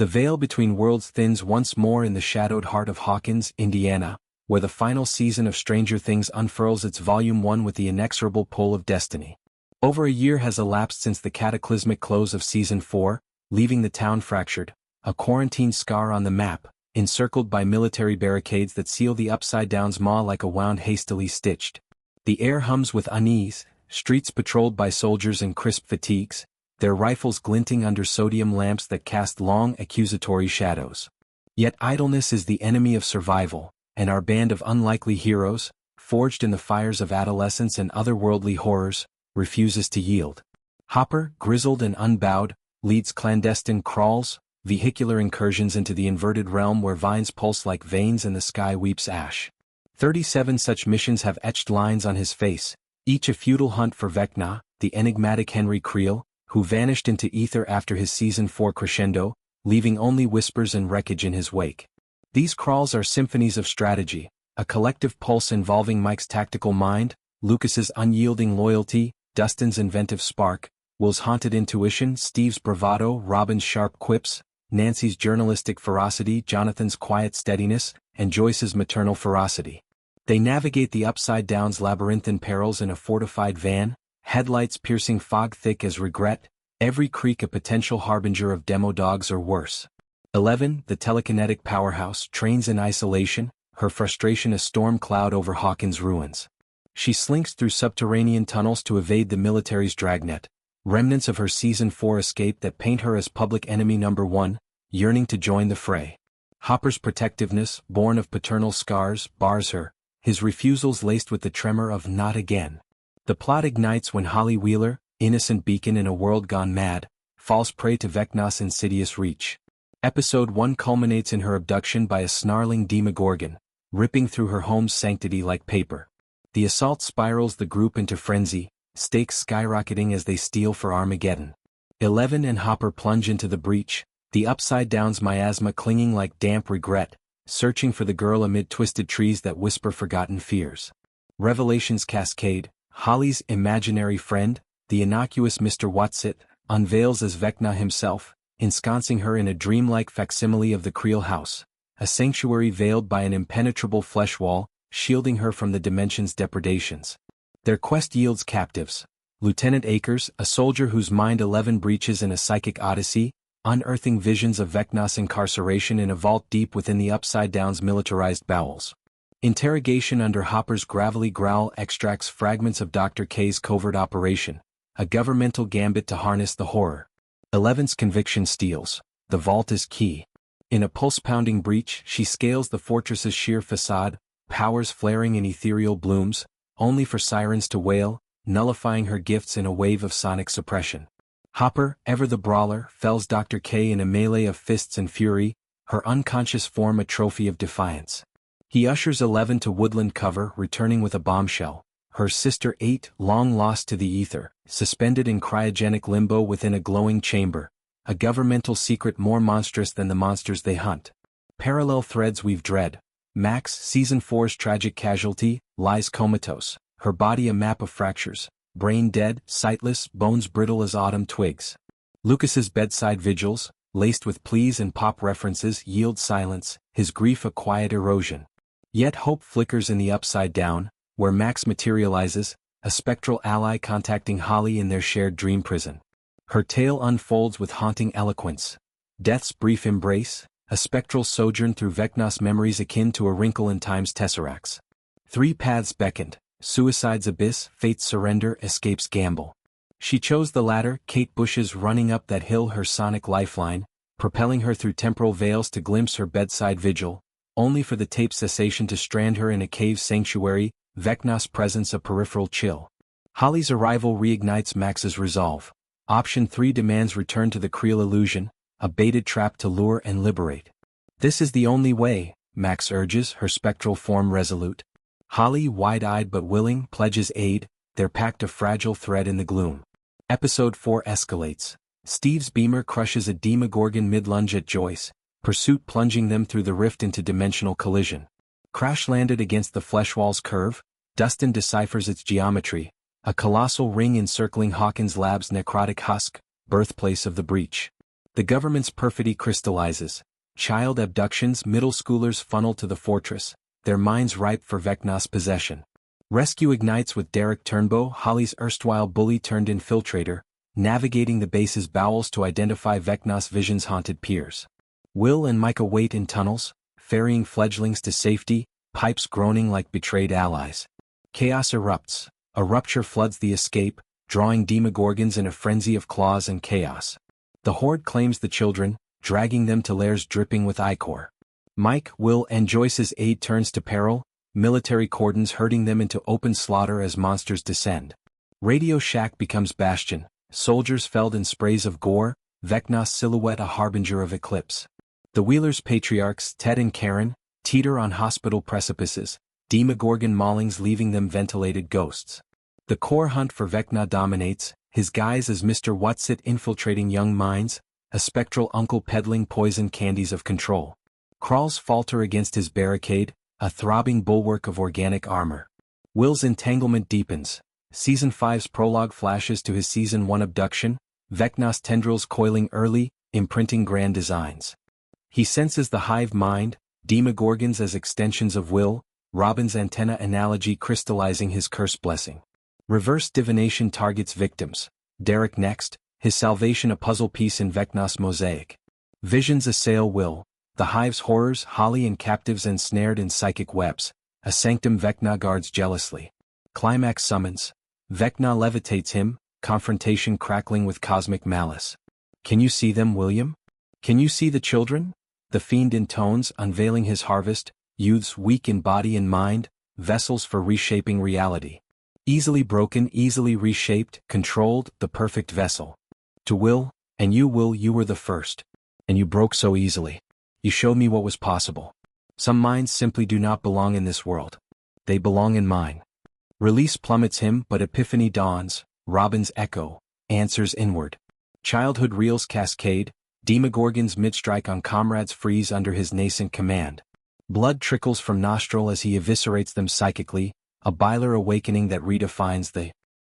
The veil between worlds thins once more in the shadowed heart of Hawkins, Indiana, where the final season of Stranger Things unfurls its Volume 1 with the inexorable pull of destiny. Over a year has elapsed since the cataclysmic close of Season 4, leaving the town fractured, a quarantine scar on the map, encircled by military barricades that seal the Upside-Down's maw like a wound hastily stitched. The air hums with unease, streets patrolled by soldiers in crisp fatigues, their rifles glinting under sodium lamps that cast long accusatory shadows. Yet idleness is the enemy of survival, and our band of unlikely heroes, forged in the fires of adolescence and otherworldly horrors, refuses to yield. Hopper, grizzled and unbowed, leads clandestine crawls, vehicular incursions into the inverted realm where vines pulse like veins and the sky weeps ash. 37 such missions have etched lines on his face, each a futile hunt for Vecna, the enigmatic Henry Creel, who vanished into ether after his Season 4 crescendo, leaving only whispers and wreckage in his wake. These crawls are symphonies of strategy, a collective pulse involving Mike's tactical mind, Lucas's unyielding loyalty, Dustin's inventive spark, Will's haunted intuition, Steve's bravado, Robin's sharp quips, Nancy's journalistic ferocity, Jonathan's quiet steadiness, and Joyce's maternal ferocity. They navigate the Upside-Down's labyrinthine perils in a fortified van, headlights piercing fog thick as regret, every creak a potential harbinger of demo dogs or worse. 11. The telekinetic powerhouse trains in isolation, her frustration a storm cloud over Hawkins' ruins. She slinks through subterranean tunnels to evade the military's dragnet, remnants of her Season 4 escape that paint her as public enemy number 1, yearning to join the fray. Hopper's protectiveness, born of paternal scars, bars her, his refusals laced with the tremor of not again. The plot ignites when Holly Wheeler, innocent beacon in a world gone mad, falls prey to Vecna's insidious reach. Episode 1 culminates in her abduction by a snarling demogorgon, ripping through her home's sanctity like paper. The assault spirals the group into frenzy, stakes skyrocketing as they steal for Armageddon. 11 and Hopper plunge into the breach, the Upside-Down's miasma clinging like damp regret, searching for the girl amid twisted trees that whisper forgotten fears. Revelations cascade, Holly's imaginary friend, the innocuous Mr. Watsit, unveils as Vecna himself, ensconcing her in a dreamlike facsimile of the Creel house, a sanctuary veiled by an impenetrable flesh wall, shielding her from the dimension's depredations. Their quest yields captives. Lieutenant Akers, a soldier whose mind 11 breaches in a psychic odyssey, unearthing visions of Vecna's incarceration in a vault deep within the Upside-Down's militarized bowels. Interrogation under Hopper's gravelly growl extracts fragments of Dr. K's covert operation, a governmental gambit to harness the horror. 11's conviction steals. The vault is key. In a pulse-pounding breach, she scales the fortress's sheer facade, powers flaring in ethereal blooms, only for sirens to wail, nullifying her gifts in a wave of sonic suppression. Hopper, ever the brawler, fells Dr. K in a melee of fists and fury, her unconscious form a trophy of defiance. He ushers 11 to woodland cover, returning with a bombshell, her sister 8, long lost to the ether, suspended in cryogenic limbo within a glowing chamber, a governmental secret more monstrous than the monsters they hunt. Parallel threads weave dread. Max, Season 4's tragic casualty, lies comatose, her body a map of fractures, brain dead, sightless, bones brittle as autumn twigs. Lucas's bedside vigils, laced with pleas and pop references, yield silence, his grief a quiet erosion. Yet hope flickers in the Upside-Down, where Max materializes, a spectral ally contacting Holly in their shared dream prison. Her tale unfolds with haunting eloquence. Death's brief embrace, a spectral sojourn through Vecna's memories akin to a wrinkle in time's tesseracts. 3 paths beckoned, suicide's abyss, fate's surrender, escape's gamble. She chose the latter, Kate Bush's running up that hill her sonic lifeline, propelling her through temporal veils to glimpse her bedside vigil, only for the tape's cessation to strand her in a cave sanctuary, Vecna's presence a peripheral chill. Holly's arrival reignites Max's resolve. Option 3 demands return to the Creel illusion, a baited trap to lure and liberate. This is the only way, Max urges, her spectral form resolute. Holly, wide-eyed but willing, pledges aid, their pact a fragile thread in the gloom. Episode 4 escalates. Steve's beamer crushes a demogorgon mid-lunge at Joyce, pursuit plunging them through the rift into dimensional collision. Crash-landed against the flesh wall's curve, Dustin deciphers its geometry, a colossal ring encircling Hawkins' lab's necrotic husk, birthplace of the breach. The government's perfidy crystallizes. Child abductions, middle schoolers funnel to the fortress, their minds ripe for Vecna's possession. Rescue ignites with Derek Turnbow, Holly's erstwhile bully turned infiltrator, navigating the base's bowels to identify Vecna's vision's haunted peers. Will and Micah wait in tunnels, ferrying fledglings to safety, pipes groaning like betrayed allies. Chaos erupts. A rupture floods the escape, drawing demogorgons in a frenzy of claws and chaos. The horde claims the children, dragging them to lairs dripping with ichor. Mike, Will, and Joyce's aid turns to peril, military cordons herding them into open slaughter as monsters descend. Radio Shack becomes bastion, soldiers felled in sprays of gore, Vecna's silhouette a harbinger of eclipse. The Wheelers' patriarchs, Ted and Karen, teeter on hospital precipices, demogorgon maulings leaving them ventilated ghosts. The core hunt for Vecna dominates, his guise as Mr. Whatsit infiltrating young minds, a spectral uncle peddling poison candies of control. Crawls falter against his barricade, a throbbing bulwark of organic armor. Will's entanglement deepens. Season 5's prologue flashes to his Season 1 abduction, Vecna's tendrils coiling early, imprinting grand designs. He senses the hive mind, demogorgons as extensions of Will, Robin's antenna analogy crystallizing his curse blessing. Reverse divination targets victims. Derek next, his salvation a puzzle piece in Vecna's mosaic. Visions assail Will, the hive's horrors, Holly and captives ensnared in psychic webs, a sanctum Vecna guards jealously. Climax summons. Vecna levitates him, confrontation crackling with cosmic malice. Can you see them, William? Can you see the children? The fiend intones, unveiling his harvest, youths weak in body and mind, vessels for reshaping reality. Easily broken, easily reshaped, controlled, the perfect vessel. To Will, and you, Will, you were the first. And you broke so easily. You showed me what was possible. Some minds simply do not belong in this world. They belong in mine. Release plummets him, but epiphany dawns, Robin's echo, answers inward. Childhood reels cascade, demogorgons midstrike on comrades freeze under his nascent command. Blood trickles from nostril as he eviscerates them psychically, a Byler awakening that redefines the